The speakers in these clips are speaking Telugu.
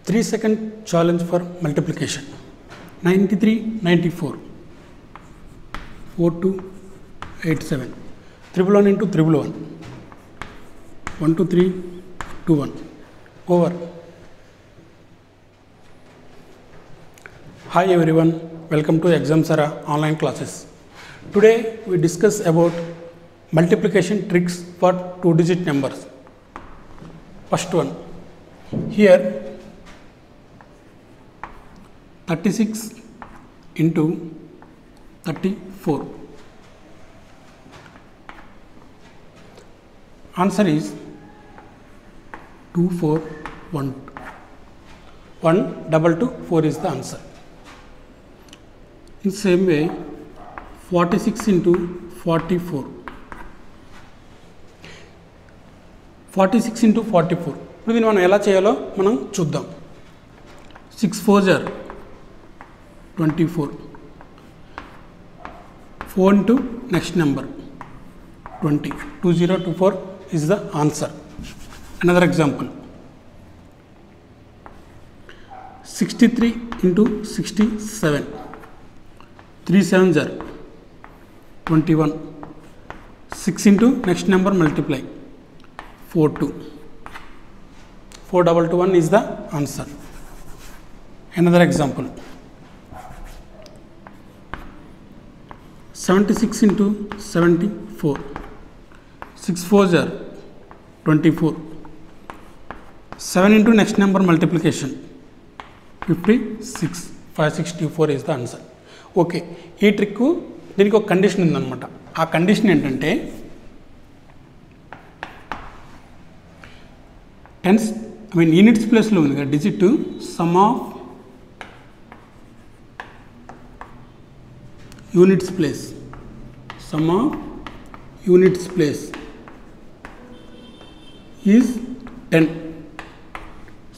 3-second challenge for multiplication. 93, 94, 4287, 111 into 111, 1 2 3 2 1 over. Hi everyone, welcome to Examsara online classes. Today we discuss about multiplication tricks for 2-digit numbers. First one, here 36 into 34. Answer is 2412. 1224 is the answer. In same way, 46 into 44. 46 into 44. ఇప్పుడు దీన్ని మనం ఎలా చేయాలో మనం చూద్దాం. 6 4s are 24. 4 into next number 20. 2024 is the answer. Another example. 63 into 67. 3 7s are 21. 6 into next number multiply 4 2. 4221 is the answer. Another example. 76 into 74. 6 4s are 24. 7 into next number multiplication 56. 564 is the answer. Okay, ఈ ట్రిక్ దీనికి ఒక కండిషన్ ఉందన్నమాట. ఆ కండిషన్ ఏంటంటే యూనిట్స్ ప్లేస్లో ఉంది కదా digit, some of units place, some of units place is 10.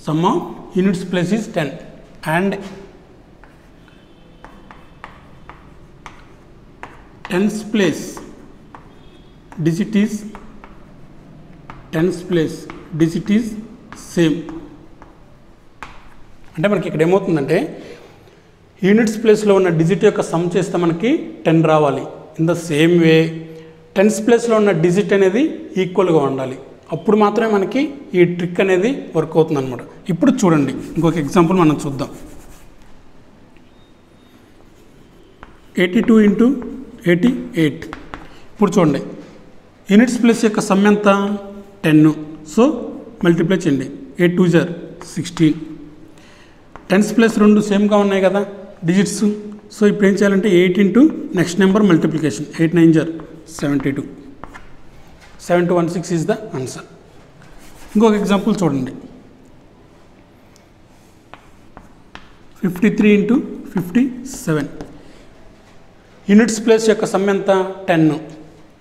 Sum of units place is 10 and tens place digit is same. అంటే మనకి ఇక్కడ ఏమవుతుందంటే యూనిట్స్ ప్లేస్లో ఉన్న డిజిట్ యొక్క సమ్ చేస్తే మనకి 10 రావాలి. In the same way tens ప్లేస్లో ఉన్న డిజిట్ అనేది ఈక్వల్గా ఉండాలి. అప్పుడు మాత్రమే మనకి ఈ ట్రిక్ అనేది వర్క్ అవుతుంది అనమాట. ఇప్పుడు చూడండి, ఇంకొక ఎగ్జాంపుల్ మనం చూద్దాం. 82 into 88. ఇప్పుడు చూడండి, యూనిట్స్ ప్లేస్ యొక్క సమ్ ఎంత 10. సో మల్టిప్లై చేయండి. 8 2s are 16. టెన్స్ ప్లేస్ రెండు సేమ్గా ఉన్నాయి కదా డిజిట్స్. సో ఇప్పుడు ఏం చేయాలంటే 8 into next number multiplication 8 9s are 72. 7216 is the answer. ఇంకొక ఎగ్జాంపుల్ చూడండి. 53 into 57. యూనిట్స్ ప్లేస్ యొక్క సమ్ ఎంత 10.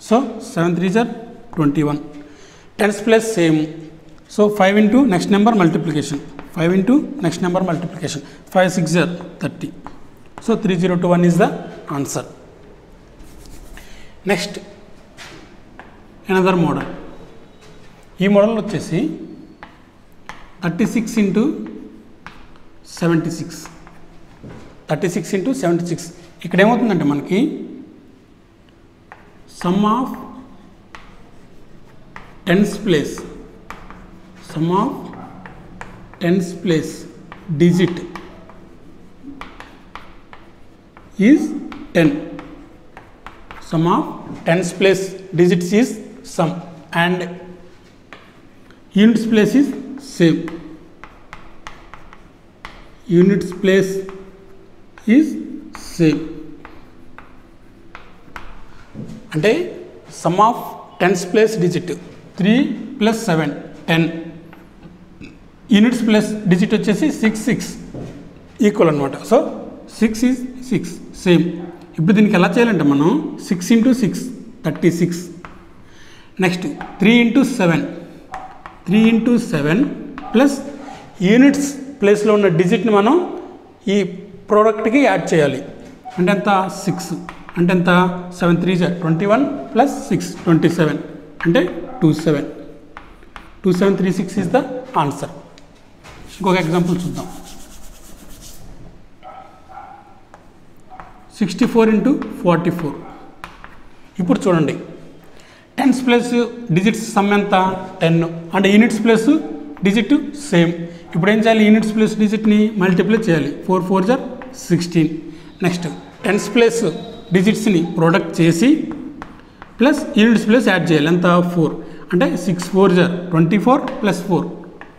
So 7 3s are 21. Tens place same. So 5 into next number multiplication 5 into next number multiplication 5 6s are 30. So 3021 is the answer. Next another model. ఈ మోడల్ వచ్చేసి 36 into 76. 36 into 76. ఇక్కడ ఏమవుతుందంటే మనకి sum of tens place digit is 10. Sum of tens place digits is sum and units place is same. Units place is same. అంటే sum of tens place digit 3 + 7 10. Units place digit వచ్చేసి 6 6 ఈక్వల్ అనమాట. So 6 is 6 same. ఇప్పుడు దీనికి ఎలా చేయాలంటే మనం 6 into 6 36. Next 3 into 7 3 into 7 plus units ప్లేస్లో ఉన్న డిజిట్ని మనం ఈ ప్రోడక్ట్కి యాడ్ చేయాలి. అంటే ఎంత 6 అంటే ఎంత 7 3s are 21 plus 6 27 అంటే 27. 2736 is the answer. ఇంకొక ఎగ్జాంపుల్ చూద్దాం. 64 × 44. ఇప్పుడు చూడండి, టెన్స్ ప్లస్ డిజిట్స్ సమ్ ఎంత 10 అంటే యూనిట్స్ ప్లస్ డిజిట్ సేమ్. ఇప్పుడు ఏం చేయాలి, యూనిట్స్ ప్లస్ డిజిట్ని మల్టిప్లై చేయాలి. 4 4 = 16. నెక్స్ట్ టెన్స్ ప్లస్ డిజిట్స్ని ప్రొడక్ట్ చేసి ప్లస్ యూనిట్స్ ప్లస్ యాడ్ చేయాలి. ఎంత 4 అంటే 6 4 = 24 + 4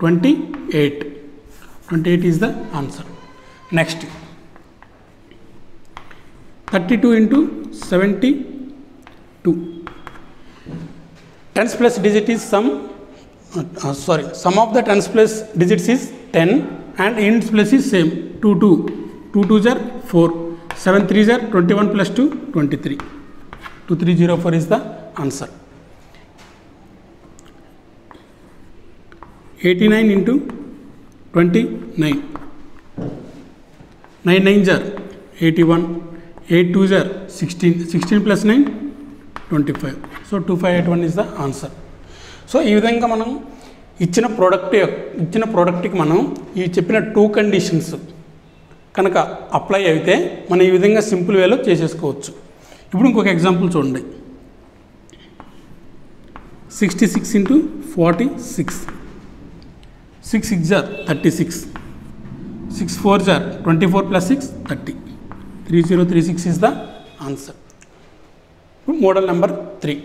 28. 28 is the answer. Next 32 × 72. Tens plus digit is sum of the tens plus digits is 10 and units plus is same 2 2. 2 2 = 4. 7 3 = 21 + 2 23. 2304 is the answer. 89 × 29. 9 9 = 81. 8 2 = 16. 16 + 9 25. So 2581 is the answer. So ఈ విధంగా మనం ఇచ్చిన ప్రోడక్ట్కి మనం ఈ చెప్పిన 2 కండిషన్స్ కనుక అప్లై అయితే మనం ఈ విధంగా సింపుల్ వేలో చేసేసుకోవచ్చు. ఇప్పుడు ఇంకొక ఎగ్జాంపుల్ చూడండి. 66 × 46. 6 6 = 36. 6 4 = 24 + 6 30. 3036 is the answer. Model number 3.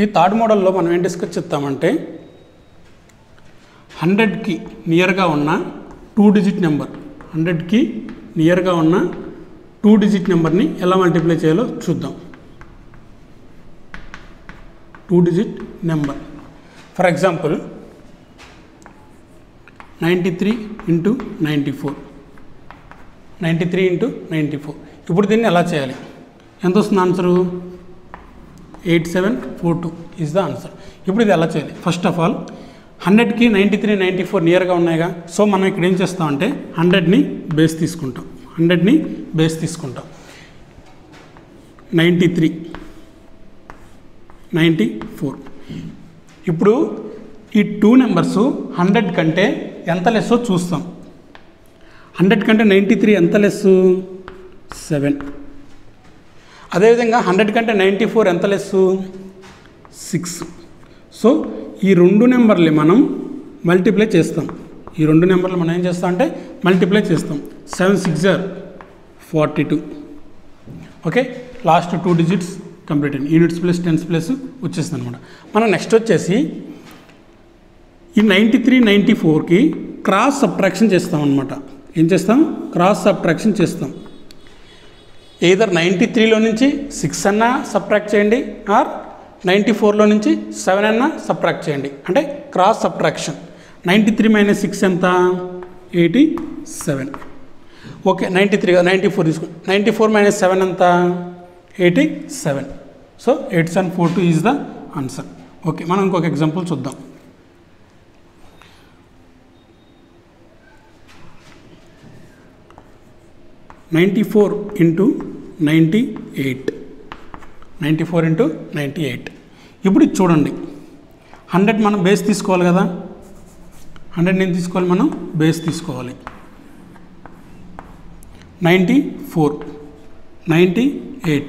ఈ థర్డ్ మోడల్లో మనం ఏం డిస్కస్ చేస్తామంటే 100కి నియర్గా ఉన్న 2 డిజిట్ నెంబర్, 100కి నియర్గా ఉన్న 2 డిజిట్ నెంబర్ని ఎలా మల్టిప్లై చేయాలో చూద్దాం. 2 డిజిట్ నెంబర్ ఫర్ ఎగ్జాంపుల్ 93 × 94. 93 × 94. ఇప్పుడు దీన్ని ఎలా చేయాలి, ఎంత వస్తుంది ఆన్సరు? 8742 is the answer. ఇప్పుడు ఇది ఎలా చేయాలి? ఫస్ట్ ఆఫ్ ఆల్ 100కి 93 94 నియర్గా ఉన్నాయిగా. సో మనం ఇక్కడ ఏం చేస్తామంటే 100ని బేస్ తీసుకుంటాం. 100ని బేస్ తీసుకుంటాం. 93 94. ఇప్పుడు ఈ 2 నెంబర్స్ 100 కంటే ఎంత లెస్సో చూస్తాం. 100 కంటే 93 ఎంత లెస్సు? 7. అదేవిధంగా 100 కంటే 94 ఎంత లెస్సు? 6. సో ఈ 2 నెంబర్లు మనం మల్టిప్లై చేస్తాం. ఈ 2 నెంబర్లు మనం ఏం చేస్తాం అంటే మల్టిప్లై చేస్తాం. 7 6 = 42. ఓకే, లాస్ట్ 2 డిజిట్స్ కంప్లీట్ అయింది. యూనిట్స్ ప్లస్ టెన్స్ ప్లస్ వచ్చేస్తుంది అనమాట. మనం నెక్స్ట్ వచ్చేసి ఈ 93 94కి క్రాస్ సబ్ట్రాక్షన్ చేస్తాం అనమాట. ఏం చేస్తాం? క్రాస్ సబ్ట్రాక్షన్ చేస్తాం. ఎయిదర్ 93లో నుంచి 6 అన్నా సబ్ట్రాక్ట్ చేయండి, ఆర్ 94లో నుంచి 7 అన్నా సబ్ట్రాక్ట్ చేయండి. అంటే క్రాస్ సబ్ట్రాక్షన్. 93 - 6 ఎంత? 87. ఓకే, 94 తీసుకోండి. 94 - 7 ఎంత? 87. So 8742 is the answer. Okay, మనం ఇంకొక ఎగ్జాంపుల్ చూద్దాం. 94 × 98. 94 × 98. ఇప్పుడు ఇది చూడండి, 100 మనం బేస్ తీసుకోవాలి కదా. 100 నేను తీసుకోవాలి, మనం బేస్ తీసుకోవాలి. 94 98.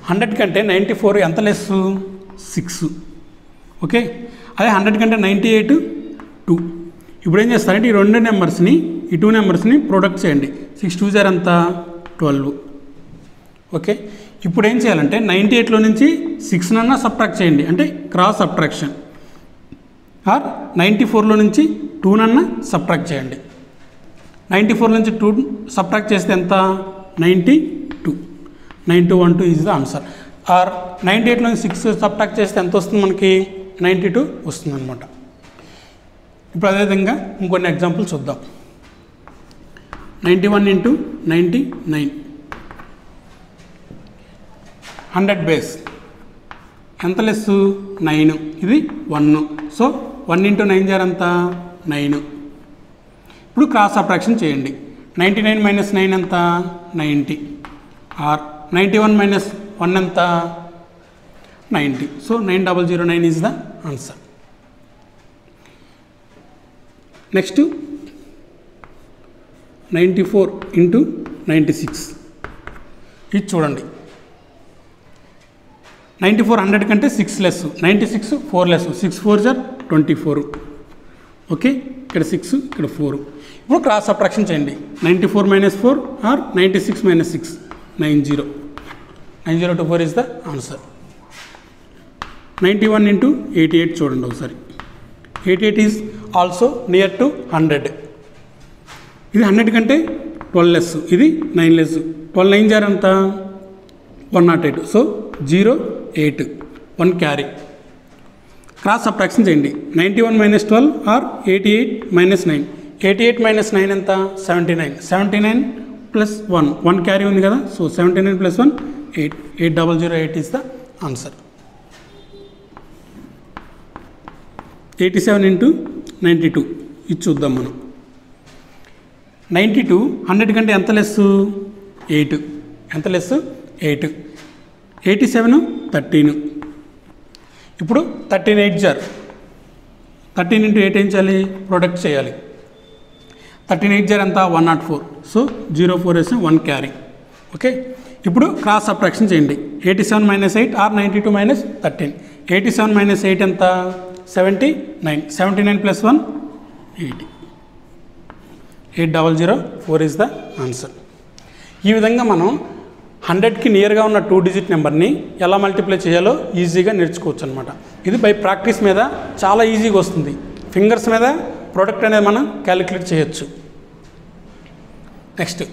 100 కంటే 94 ఎంత లెస్సు? 6. ఓకే, అదే 100 కంటే 98 2. ఇప్పుడు ఏం చేస్తారంటే ఈ 2 నెంబర్స్ని, ఈ 2 నెంబర్స్ని ప్రొడక్ట్ చేయండి. 6 2 = ఎంత? 12. ఓకే, ఇప్పుడు ఏం చేయాలంటే 98లో నుంచి 6 అన్నా సబ్ట్రాక్ట్ చేయండి, అంటే క్రాస్ సబ్ట్రాక్షన్. ఆర్ 94లో నుంచి 2 అన్నా సబ్ట్రాక్ట్ చేయండి. 94 నుంచి 2 సబ్ట్రాక్ట్ చేస్తే ఎంత? 92. 9212 ఈజ్ ద ఆన్సర్. ఆర్ 98లో నుంచి 6 సబ్ట్రాక్ట్ చేస్తే ఎంత వస్తుంది మనకి? 92 వస్తుంది అనమాట. ఇప్పుడు అదేవిధంగా ఇంకొన్ని ఎగ్జాంపుల్ చూద్దాం. 91 × 99. 100 బేస్ ఎంత లెస్సు? 9. ఇది 1. సో 1 × 9 = ఎంత? 9. ఇప్పుడు క్రాస్ సబ్ట్రాక్షన్ చేయండి. 99 - 9 ఎంత? 90. ఆర్ 91 - 1 ఎంత? 90. So 9009 is the answer. Next 94 into 96. ఇది చూడండి, 94 100 కంటే 6 లెస్, 96 4 లెస్, 6 4 జార్ 24. ఓకే, ఇక్కడ 6 ఇక్కడ 4. ఇప్పుడు క్రాస్ సబ్ట్రాక్షన్ చేయండి. 94 minus 4 or 96 minus 6 90. 9024 is the answer. 91 into 88 చూడండి ఒకసారి. 88 ఈజ్ ఆల్సో నియర్ టు 100. ఇది 100 కంటే 12 లెస్, ఇది 9 లెస్. 12 9 జార్ అంత 108. So 0 8 1 carry. క్రాస్ సబ్ట్రాక్షన్ చేయండి. 91 మైనస్ 12 ఆర్ 88 మైనస్ 9. 88 మైనస్ 9 ఎంత 79. 79 ప్లస్ 1 క్యారీ ఉంది కదా. So 79 plus 1 8. 8008 is the answer. 87 into 92 ఇది చూద్దాం మనం. 92 100 కంటే ఎంత లెస్ 8. ఎంత లెస్ 8. 87 13. ఇప్పుడు 13 8 జార్ 13 ఇంటూ 8 ఏం చేయాలి, ప్రొడక్ట్ చేయాలి. 13 8 జార్ ఎంత 104. సో 04 వేసి 1 క్యారీ. ఓకే, ఇప్పుడు క్రాస్ సబ్ట్రాక్షన్ చేయండి. 87 మైనస్ 8 ఆర్ 92 మైనస్ 13. 87 మైనస్ 8 ఎంత 79. 79 ప్లస్ 1 80. 8004 is the answer. ఈ విధంగా మనం 100కి నియర్గా ఉన్న 2 డిజిట్ నెంబర్ని ఎలా మల్టిప్లై చేయాలో ఈజీగా నేర్చుకోవచ్చు అనమాట. ఇది బై ప్రాక్టీస్ మీద చాలా ఈజీగా వస్తుంది. ఫింగర్స్ మీద ప్రోడక్ట్ అనేది మనం క్యాలిక్యులేట్ చేయొచ్చు. Next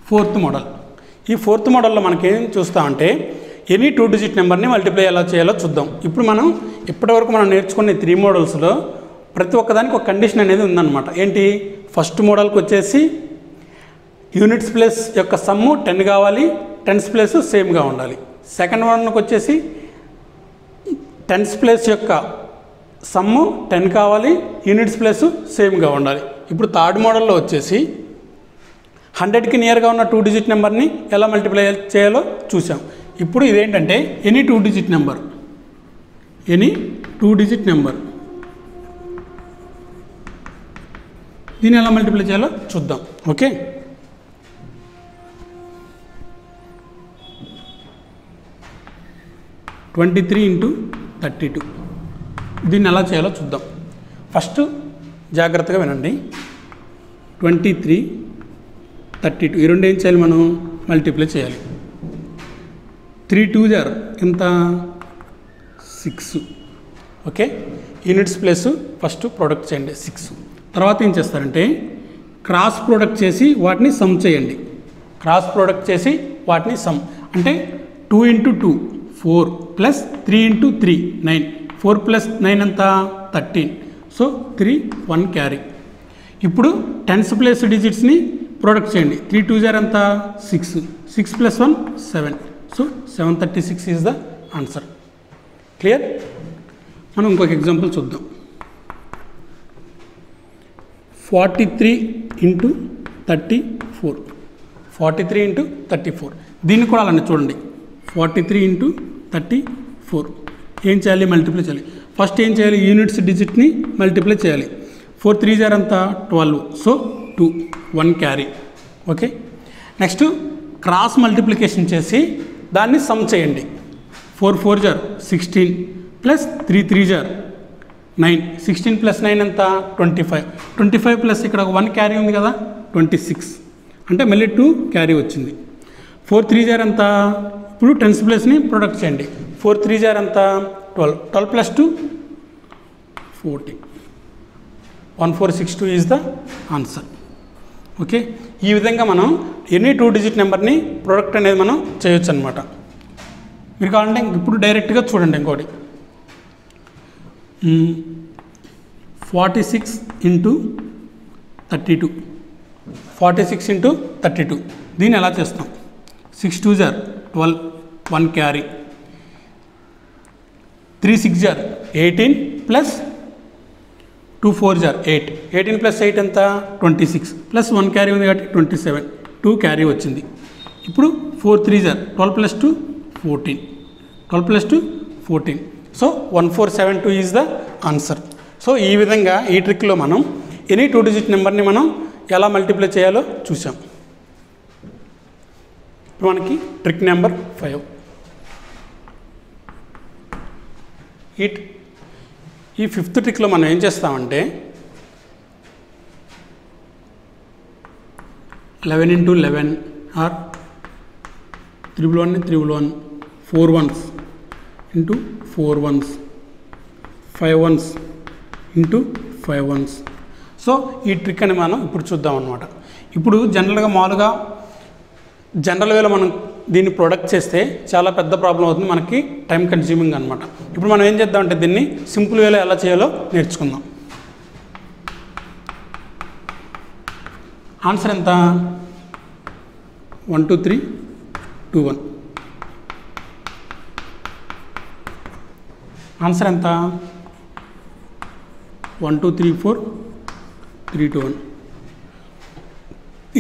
4th model. ఈ 4th మోడల్లో మనకేం చూస్తామంటే ఎనీ 2 డిజిట్ నెంబర్ని మల్టిప్లై ఎలా చేయాలో చూద్దాం. ఇప్పుడు మనం ఇప్పటివరకు మనం నేర్చుకునే 3 మోడల్స్లో ప్రతి ఒక్కదానికి ఒక కండిషన్ అనేది ఉందన్నమాట. ఏంటి, ఫస్ట్ మోడల్కి వచ్చేసి యూనిట్స్ ప్లేస్ యొక్క సమ్ము 10 కావాలి, టెన్స్ ప్లేస్ సేమ్గా ఉండాలి. సెకండ్ మోడల్కి వచ్చేసి టెన్స్ ప్లేస్ యొక్క సమ్ము 10 కావాలి, యూనిట్స్ ప్లేస్ సేమ్గా ఉండాలి. ఇప్పుడు థర్డ్ మోడల్లో వచ్చేసి 100కి నియర్గా ఉన్న 2 డిజిట్ నెంబర్ని ఎలా మల్టిప్లై చేయాలో చూసాం. ఇప్పుడు ఇదేంటంటే any 2 digit number, any 2 digit number దీన్ని ఎలా మల్టిప్లై చేయాలో చూద్దాం. ఓకే, (23 ఇంటూ 32) దీన్ని ఎలా చేయాలో చూద్దాం. ఫస్ట్ జాగ్రత్తగా వినండి. 23 32 ఈ రెండు ఏం చేయాలి, మనం మల్టిప్లై చేయాలి. 3 2 జార్ ఎంత 6. Okay, units place first product చేయండి 6. తర్వాత ఏం చేస్తారంటే క్రాస్ ప్రొడక్ట్ చేసి వాటిని సమ్ చేయండి. క్రాస్ ప్రొడక్ట్ చేసి వాటిని సమ్ అంటే 2 ఇంటూ 2 4 ప్లస్ 3 ఇంటూ 3 9. 4 ప్లస్ 9 అంతా 13. So 3 1 carry. ఇప్పుడు టెన్స్ ప్లేస్ డిజిట్స్ని ప్రొడక్ట్ చేయండి. 3 2 జార్ అంతా 6. 6 plus 1 7. So 736 is the answer. Clear? మనం ఇంకొక ఎగ్జాంపుల్ చూద్దాం. 43 ఇంటూ 34. 43 ఇంటూ 34 దీన్ని కూడా అలానే చూడండి. 43 ఇంటూ 34 ఏం చేయాలి, మల్టిప్లై చేయాలి. ఫస్ట్ ఏం చేయాలి, యూనిట్స్ డిజిట్ని మల్టిప్లై చేయాలి. 4 3 జార్ అంతా 12. So 2 1 carry. Okay, next cross multiplication చేసి దాన్ని సమ్ చేయండి. 4 4 జార్ 16 ప్లస్ 3 3 జార్ 9. 16 ప్లస్ 9 ఎంత 25. 25 ప్లస్ ఇక్కడ 1 క్యారీ ఉంది కదా 26 అంటే మళ్ళీ 2 క్యారీ వచ్చింది. 4 3 జార్ అంతా ఇప్పుడు టెన్స్ ప్లేస్ని ప్రొడక్ట్ చేయండి. 4 3 జార్ అంతా 12. 12 plus 2 14. 1462 is the answer. Okay, ఈ విధంగా మనం ఎనీ 2 డిజిట్ నెంబర్ని ప్రొడక్ట్ అనేది మనం చేయొచ్చు అనమాట. మీరు కావాలంటే ఇప్పుడు డైరెక్ట్గా చూడండి. ఇంకోటి 46 ఇంటూ 32. 46 ఇంటూ 32 దీన్ని ఎలా చేస్తాం. 6 2 జార్ 12 1 క్యారీ. 3 6 జార్ 18 ప్లస్ 2 4 జార్ 8. 18 ప్లస్ 8 ఎంత 26 ప్లస్ 1 క్యారీ ఉంది కాబట్టి 27. 2 క్యారీ వచ్చింది. ఇప్పుడు 4 3 జార్ 12 plus 2 14. 12 plus 2 14. So 1472 is the answer. So ఈ విధంగా ఈ ట్రిక్లో మనం ఎనీ 2 డిజిట్ నెంబర్ని మనం ఎలా మల్టిప్లై చేయాలో చూసాం. ఇప్పుడు మనకి ట్రిక్ నెంబర్ 5. ఈ 5th ట్రిక్లో మనం ఏం చేస్తామంటే 11 into 11 are 311 311 4 ones into 4 ones 5 ones into 5 ones. So ఈ ట్రిక్ అని మనం ఇప్పుడు చూద్దాం అన్నమాట. ఇప్పుడు జనరల్గా మామూలుగా జనరల్ వేలో మనం దీన్ని ప్రొడక్ట్ చేస్తే చాలా పెద్ద ప్రాబ్లం అవుతుంది, మనకి టైం కన్జ్యూమింగ్ అనమాట. ఇప్పుడు మనం ఏం చేద్దామంటే దీన్ని సింపుల్ వేలో ఎలా చేయాలో నేర్చుకుందాం. ఆన్సర్ ఎంత? 1 2 3 2 1. ఆన్సర్ ఎంత? 1 2 3 4 3 2 1.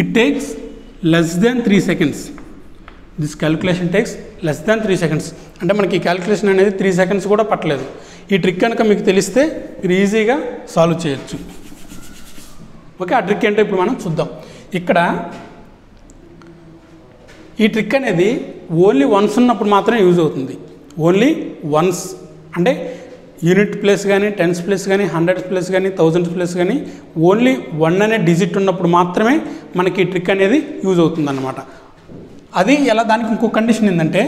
It takes less than 3 seconds. This calculation takes less than 3 seconds. అంటే మనకి ఈ క్యాలిక్యులేషన్ అనేది 3 seconds కూడా పట్టలేదు. ఈ ట్రిక్ కనుక మీకు తెలిస్తే మీరు ఈజీగా సాల్వ్ చేయొచ్చు. ఓకే, ఆ ట్రిక్ ఏంటో ఇప్పుడు మనం చూద్దాం. ఇక్కడ ఈ ట్రిక్ అనేది ఓన్లీ వన్స్ ఉన్నప్పుడు మాత్రమే యూజ్ అవుతుంది. ఓన్లీ వన్స్ అంటే యూనిట్ ప్లేస్ కానీ, టెన్స్ ప్లేస్ కానీ, హండ్రెడ్స్ ప్లేస్ కానీ, థౌజండ్స్ ప్లేస్ కానీ ఓన్లీ 1 అనే డిజిట్ ఉన్నప్పుడు మాత్రమే మనకి ఈ ట్రిక్ అనేది యూజ్ అవుతుంది అన్నమాట. అది ఎలా? దానికి ఇంకో కండిషన్ ఏంటంటే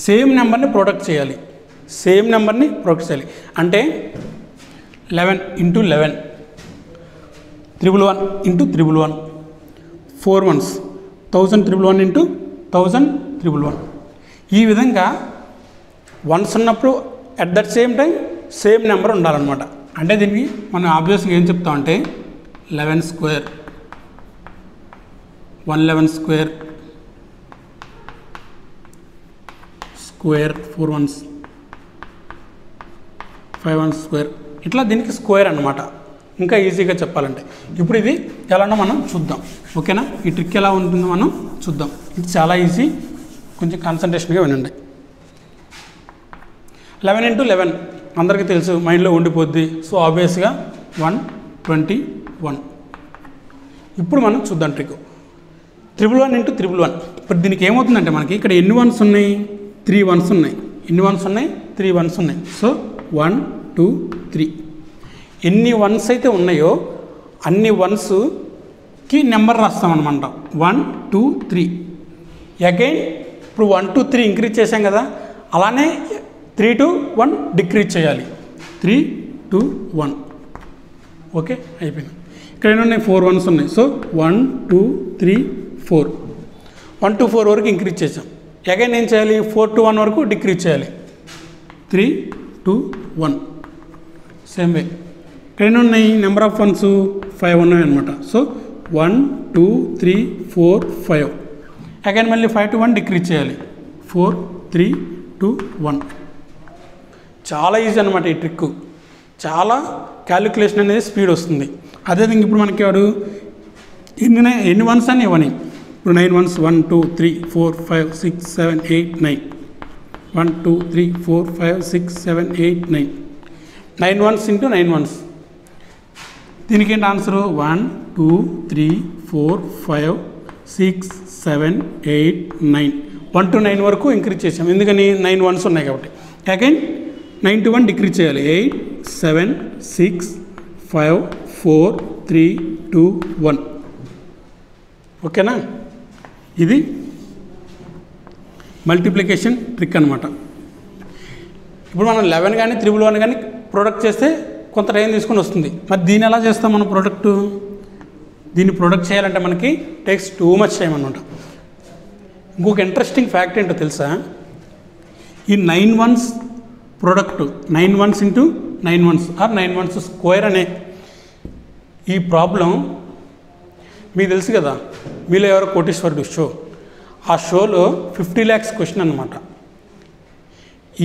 సేమ్ నెంబర్ని ప్రొడక్ట్ చేయాలి. సేమ్ నెంబర్ని ప్రొడక్ట్ చేయాలి అంటే 11 into 11 311 into 311 4 ones 1000 into 1000 311. ఈ విధంగా వన్స్ ఉన్నప్పుడు at that same time same number ఉండాలన్నమాట. అంటే దీనికి మనం ఆబ్వియస్గా ఏం చెప్తామంటే 11 square 111 square square 4 ones 5 ones square, ఇట్లా దీనికి స్క్వేర్ అన్నమాట. ఇంకా ఈజీగా చెప్పాలంటే ఇప్పుడు ఇది ఎలానో మనం చూద్దాం. ఓకేనా? ఈ ట్రిక్ ఎలా ఉంటుందో మనం చూద్దాం. ఇది చాలా ఈజీ, కొంచెం కాన్సన్ట్రేషన్గా వినండి. 11 into 11 అందరికీ తెలుసు, మైండ్లో ఉండిపోద్ది. సో ఆబ్వియస్గా 121. ఇప్పుడు మనం చూద్దాం ట్రిక్ 311 into 311. ఇప్పుడు దీనికి ఏమవుతుందంటే మనకి ఇక్కడ ఎన్ని వన్స్ ఉన్నాయి? 3 ones ఉన్నాయి. ఎన్ని వన్స్ ఉన్నాయి? 3 ones ఉన్నాయి. సో 1 2 3. ఎన్ని వన్స్ అయితే ఉన్నాయో అన్ని వన్స్కి నెంబర్ రాస్తామన్నమాట. 1 2 3. అగైన్ ఇప్పుడు 1 2 3 ఇంక్రీజ్ చేసాం కదా, అలానే 3 2 1 డిక్రీజ్ చేయాలి. 3 2 1. ఓకే, అయిపోయింది. ఇక్కడ ఎన్ని ఉన్నాయి? 4 ones ఉన్నాయి. సో 1 2 3 4. 1 to 4 వరకు ఇంక్రీజ్ చేసాం. అగైన్ ఏం చేయాలి? 4 to 1 వరకు డిక్రీజ్ చేయాలి. 3 2 1. సేమ్ వే ఇక్కడ ఎన్ని ఉన్నాయి? నెంబర్ ఆఫ్ వన్స్ 5 ఉన్నాయి అనమాట. సో 1 2 3 4 5. అగైన్ మళ్ళీ 5 to 1 డిక్రీజ్ చేయాలి. 4 3 2 1. చాలా ఈజీ అనమాట ఈ ట్రిక్. చాలా క్యాలిక్యులేషన్ అనేది స్పీడ్ వస్తుంది. అదేవిధంగా ఇప్పుడు మనకి వాడు ఎన్ని వన్స్ అని ఇవ్వని. ఇప్పుడు 9 ones 1 2 3 4 5 6 7 8 9. 1 2 3 4 5 6 7 8 9. 9 ones into 9 ones. దీనికి ఏంటి ఆన్సరు? 1 2 3 4 5 6 7 8 9. 1 to 9 వరకు ఇంక్రీజ్ చేసాం, ఎందుకని 9 ones ఉన్నాయి కాబట్టి. అగైన్ 9 to 1 డిక్రీజ్ చేయాలి. 8 7 6 5 4 3 2 1. ఓకేనా? ఇది మల్టిప్లికేషన్ ట్రిక్ అనమాట. ఇప్పుడు మనం 11 కానీ 311 కానీ ప్రొడక్ట్ చేస్తే కొంత టైం తీసుకొని వస్తుంది. మరి దీన్ని ఎలా చేస్తాం మనం ప్రొడక్ట్? దీన్ని ప్రొడక్ట్ చేయాలంటే మనకి టేక్స్ టూ మచ్ టైం అనమాట. ఇంకొక ఇంట్రెస్టింగ్ ఫ్యాక్ట్ ఏంటో తెలుసా? ఈ 9 ones product 9 ones into 9 ones or 9 ones square అనే ఈ ప్రాబ్లం మీకు తెలుసు కదా, మీలో ఎవరో కోటీశ్వరుడు షో, ఆ షోలో 50 lakhs క్వశ్చన్ అనమాట.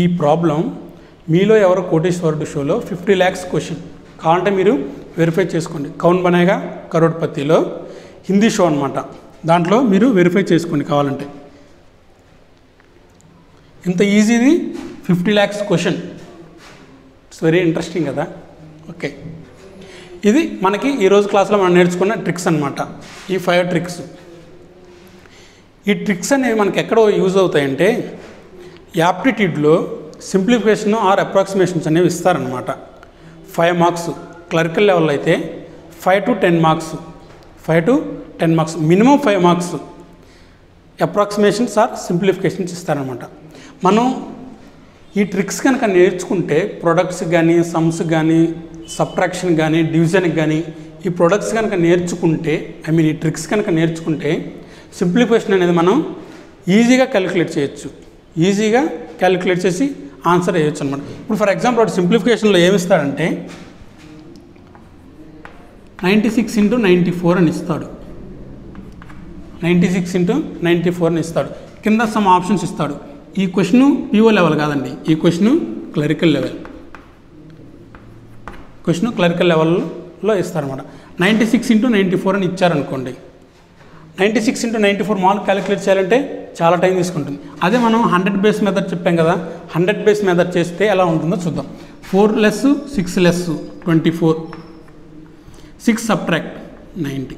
ఈ ప్రాబ్లం మీలో ఎవరో కోటీశ్వరుడు షోలో 50 lakhs క్వశ్చన్ కావాలంటే మీరు వెరిఫై చేసుకోండి. కౌన్ బనేగా కరోడ్పతిలో హిందీ షో అనమాట, దాంట్లో మీరు వెరిఫై చేసుకోండి కావాలంటే. ఇంత ఈజీది 50 lakhs question, it's very interesting కదా. ఓకే, ఇది మనకి ఈరోజు క్లాస్లో మనం నేర్చుకున్న ట్రిక్స్ అనమాట. ఈ 5 ట్రిక్స్. ఈ ట్రిక్స్ అనేవి మనకి ఎక్కడో యూజ్ అవుతాయంటే యాప్టిట్యూడ్లో సింప్లిఫికేషన్ ఆర్ అప్రాక్సిమేషన్స్ అనేవి ఇస్తారనమాట. 5 మార్క్స్ క్లరికల్ లెవెల్ అయితే 5 to 10 marks, 5 to 10 marks, minimum 5 marks approximations or simplifications ఇస్తారనమాట. మనం ఈ ట్రిక్స్ కనుక నేర్చుకుంటే ప్రొడక్ట్స్ కానీ, సమ్స్ కానీ, సబ్ట్రాక్షన్ కానీ, డివిజన్కి కానీ ఈ ప్రొడక్ట్స్ కనుక నేర్చుకుంటే, ఈ ట్రిక్స్ కనుక నేర్చుకుంటే సింప్లిఫికేషన్ అనేది మనం ఈజీగా క్యాలిక్యులేట్ చేయొచ్చు. ఈజీగా క్యాలిక్యులేట్ చేసి ఆన్సర్ వేయచ్చు అనమాట. ఇప్పుడు ఫర్ ఎగ్జాంపుల్ వాడు సింప్లిఫికేషన్లో ఏమిస్తాడంటే 96 × 94 అని ఇస్తాడు. 96 × 94 అని ఇస్తాడు. కింద సమ్ ఆప్షన్స్ ఇస్తాడు. ఈ క్వశ్చన్ పిఓ లెవెల్ కాదండి, ఈ question clerical level. Question clerical లెవెల్లో ఇస్తారనమాట. 96 × 94 అని ఇచ్చారనుకోండి, 96 × 94 మాల్ క్యాలిక్యులేట్ చేయాలంటే చాలా టైం తీసుకుంటుంది. అదే మనం 100 బేస్ మెథడ్ చెప్పాం కదా, 100 బేస్ మెథడ్ చేస్తే ఎలా ఉంటుందో చూద్దాం. 4 less 6 less 24, 6 subtract 90,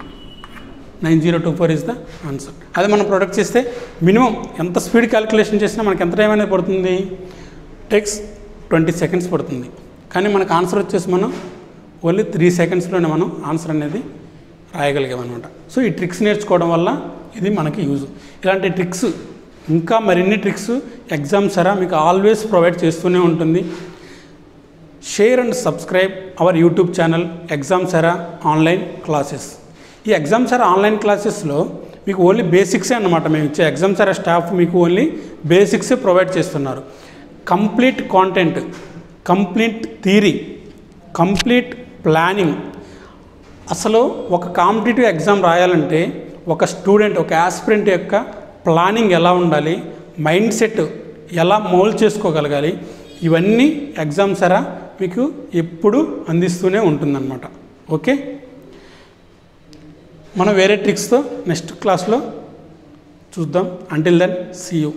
9024 is the answer. అదే మనం ప్రొడక్ట్ చేస్తే మినిమం ఎంత స్పీడ్ క్యాలిక్యులేషన్ చేసినా మనకి ఎంత టైం అనేది పడుతుంది, టేక్స్ 20 seconds పడుతుంది. కానీ మనకు ఆన్సర్ వచ్చేసి మనం ఓన్లీ 3 secondsలోనే మనం ఆన్సర్ అనేది రాయగలిగామన్నమాట. సో ఈ ట్రిక్స్ నేర్చుకోవడం వల్ల ఇది మనకి యూజ్. ఇలాంటి ట్రిక్స్ ఇంకా మరిన్ని ట్రిక్స్ ఎగ్జామ్సరా మీకు ఆల్వేస్ ప్రొవైడ్ చేస్తూనే ఉంటుంది. Share and subscribe our YouTube channel Examsara online classes. ఈ ఎగ్జామ్సరా ఆన్లైన్ క్లాసెస్లో మీకు ఓన్లీ బేసిక్సే అన్నమాట. మేము ఇచ్చే ఎగ్జామ్సరా స్టాఫ్ మీకు ఓన్లీ బేసిక్సే ప్రొవైడ్ చేస్తున్నారు. Complete content, complete theory, complete planning. అసలు ఒక కాంపిటేటివ్ ఎగ్జామ్ రాయాలంటే ఒక స్టూడెంట్, ఒక యాస్పిరెంట్ యొక్క ప్లానింగ్ ఎలా ఉండాలి, మైండ్ సెట్ ఎలా మౌల్డ్ చేసుకోగలగాలి, ఇవన్నీ ఎగ్జామ్సరా మీకు ఎప్పుడు అందిస్తూనే ఉంటుందన్నమాట. ఓకే, మనం వేరే ట్రిక్స్తో నెక్స్ట్ క్లాస్లో చూద్దాం. Until then see you.